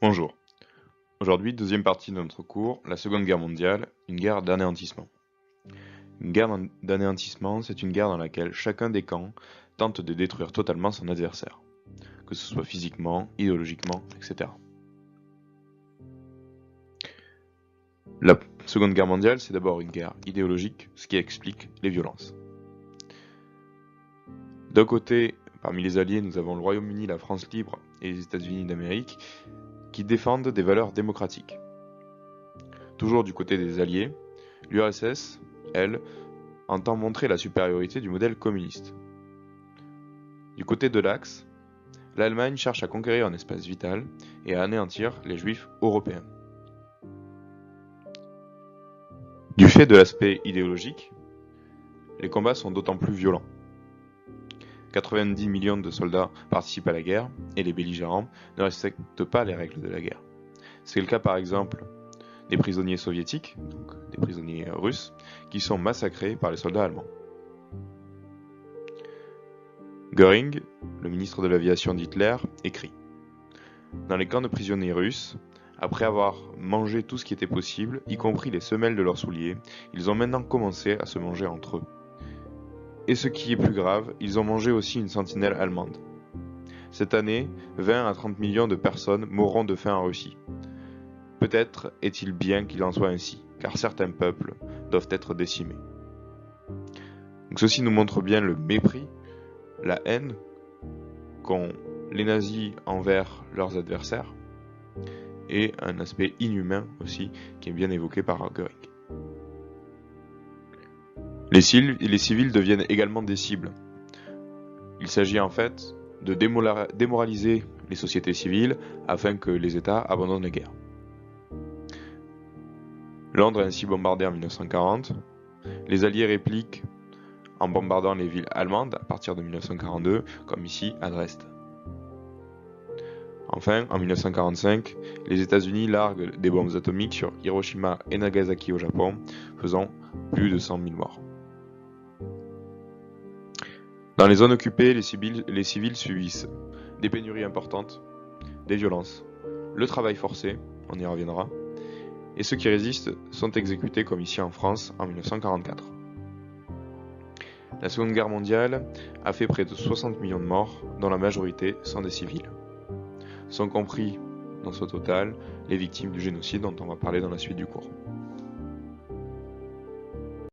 Bonjour. Aujourd'hui, deuxième partie de notre cours, la Seconde Guerre mondiale, une guerre d'anéantissement. Une guerre d'anéantissement, c'est une guerre dans laquelle chacun des camps tente de détruire totalement son adversaire, que ce soit physiquement, idéologiquement, etc. La Seconde Guerre mondiale, c'est d'abord une guerre idéologique, ce qui explique les violences. D'un côté, parmi les alliés, nous avons le Royaume-Uni, la France libre et les États-Unis d'Amérique, qui défendent des valeurs démocratiques. Toujours du côté des alliés, l'URSS, elle, entend montrer la supériorité du modèle communiste. Du côté de l'Axe, l'Allemagne cherche à conquérir un espace vital et à anéantir les Juifs européens. Du fait de l'aspect idéologique, les combats sont d'autant plus violents. 90 millions de soldats participent à la guerre et les belligérants ne respectent pas les règles de la guerre. C'est le cas par exemple des prisonniers soviétiques, donc des prisonniers russes, qui sont massacrés par les soldats allemands. Göring, le ministre de l'aviation d'Hitler, écrit « Dans les camps de prisonniers russes, après avoir mangé tout ce qui était possible, y compris les semelles de leurs souliers, ils ont maintenant commencé à se manger entre eux. Et ce qui est plus grave, ils ont mangé aussi une sentinelle allemande. Cette année, 20 à 30 millions de personnes mourront de faim en Russie. Peut-être est-il bien qu'il en soit ainsi, car certains peuples doivent être décimés. » Donc ceci nous montre bien le mépris, la haine qu'ont les nazis envers leurs adversaires, et un aspect inhumain aussi qui est bien évoqué par Göring. Les civils deviennent également des cibles. Il s'agit en fait de démoraliser les sociétés civiles afin que les États abandonnent les guerres. Londres est ainsi bombardée en 1940. Les Alliés répliquent en bombardant les villes allemandes à partir de 1942, comme ici à Dresde. Enfin, en 1945, les États-Unis larguent des bombes atomiques sur Hiroshima et Nagasaki au Japon, faisant plus de 100 000 morts. Dans les zones occupées, les civils subissent des pénuries importantes, des violences, le travail forcé, on y reviendra, et ceux qui résistent sont exécutés comme ici en France en 1944. La Seconde Guerre mondiale a fait près de 60 millions de morts, dont la majorité sont des civils. Sont compris dans ce total les victimes du génocide dont on va parler dans la suite du cours.